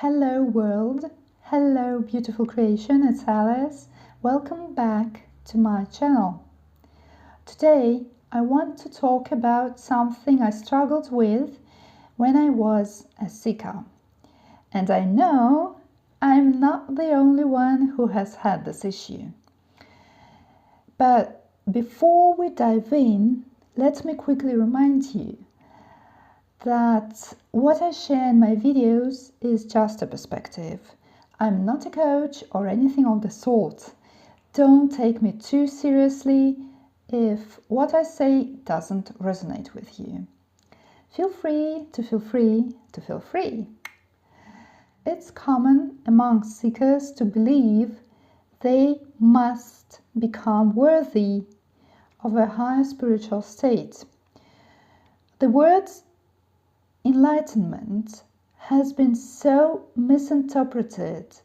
Hello world, hello beautiful creation, it's Alice. Welcome back to my channel. Today I want to talk about something I struggled with when I was a seeker. And I know I'm not the only one who has had this issue. But before we dive in, let me quickly remind you that what I share in my videos is just a perspective. I'm not a coach or anything of the sort. Don't take me too seriously if what I say doesn't resonate with you. Feel free to feel free to feel free. It's common among seekers to believe they must become worthy of a higher spiritual state. The words enlightenment has been so misinterpreted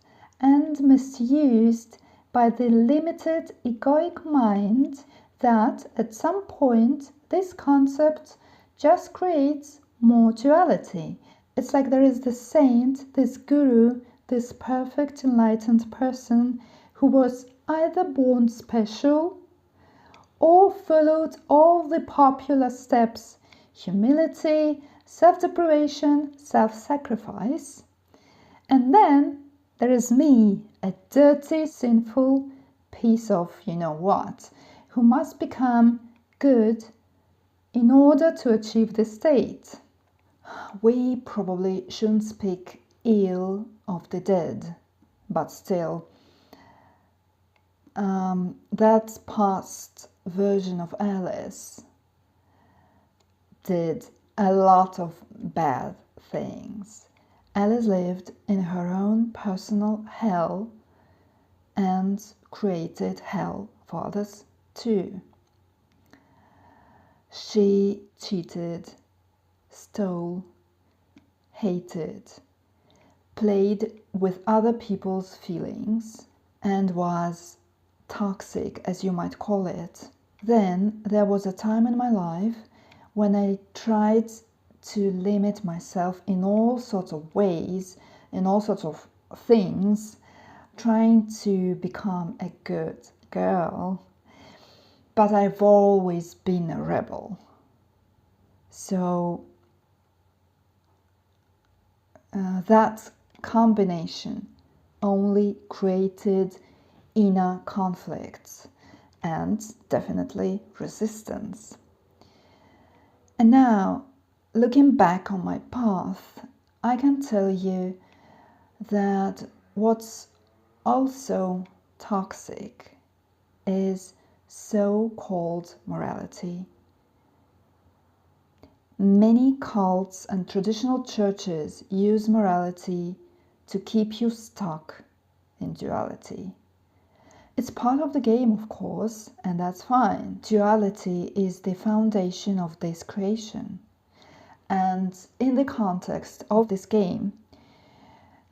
and misused by the limited egoic mind that at some point this concept just creates more duality. It's like there is this saint, this guru, this perfect enlightened person who was either born special or followed all the popular steps: humility, self-deprivation, self-sacrifice. And then there is me, a dirty, sinful piece of you-know-what, who must become good in order to achieve this state. We probably shouldn't speak ill of the dead, but still, that past version of Alice did a lot of bad things. Alice lived in her own personal hell and created hell for others too. She cheated, stole, hated, played with other people's feelings, and was toxic, as you might call it. Then there was a time in my life when I tried to limit myself in all sorts of ways, in all sorts of things, trying to become a good girl. But I've always been a rebel. So that combination only created inner conflicts and definitely resistance. And now, looking back on my path, I can tell you that what's also toxic is so-called morality. Many cults and traditional churches use morality to keep you stuck in duality. It's part of the game, of course, and that's fine. Duality is the foundation of this creation. And in the context of this game,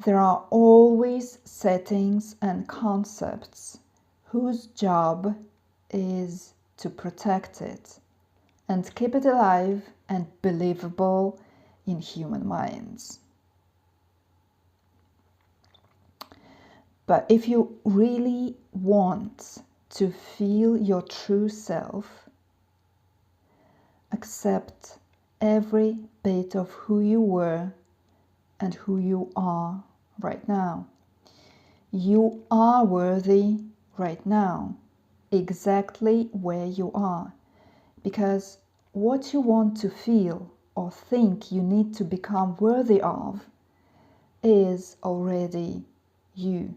there are always settings and concepts whose job is to protect it and keep it alive and believable in human minds. But if you really want to feel your true self, accept every bit of who you were and who you are right now. You are worthy right now, exactly where you are, because what you want to feel or think you need to become worthy of is already you.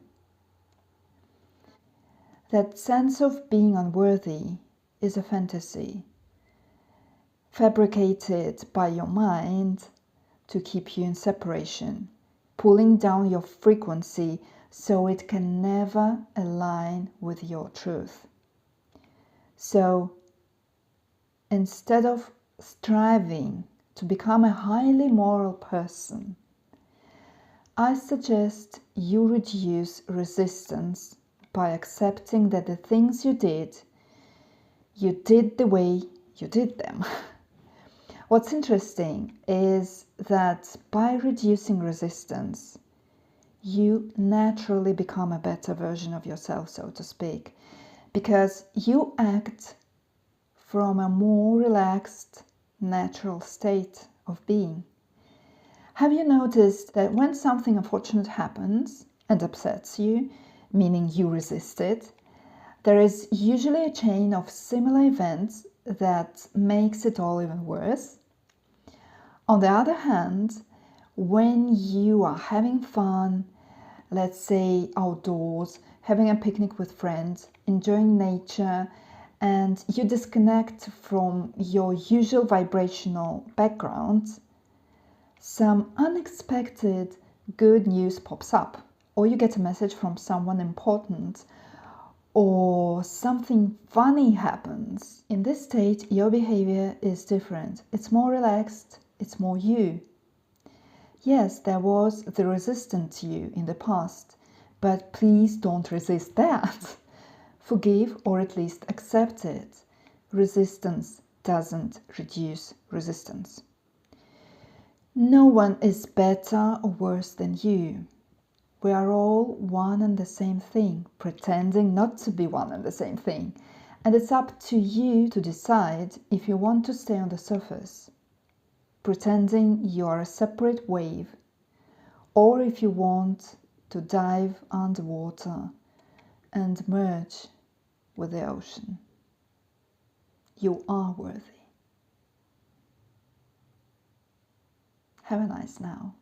That sense of being unworthy is a fantasy, fabricated by your mind to keep you in separation, pulling down your frequency so it can never align with your truth. So instead of striving to become a highly moral person, I suggest you reduce resistance by accepting that the things you did the way you did them. What's interesting is that by reducing resistance, you naturally become a better version of yourself, so to speak, because you act from a more relaxed, natural state of being. Have you noticed that when something unfortunate happens and upsets you, meaning you resist it, there is usually a chain of similar events that makes it all even worse? On the other hand, when you are having fun, let's say outdoors, having a picnic with friends, enjoying nature, and you disconnect from your usual vibrational background, some unexpected good news pops up, or you get a message from someone important, or something funny happens. In this state, your behavior is different. It's more relaxed, it's more you. Yes, there was the resistant you in the past, but please don't resist that. Forgive or at least accept it. Resistance doesn't reduce resistance. No one is better or worse than you. We are all one and the same thing, pretending not to be one and the same thing. And it's up to you to decide if you want to stay on the surface, pretending you are a separate wave, or if you want to dive underwater and merge with the ocean. You are worthy. Have a nice now.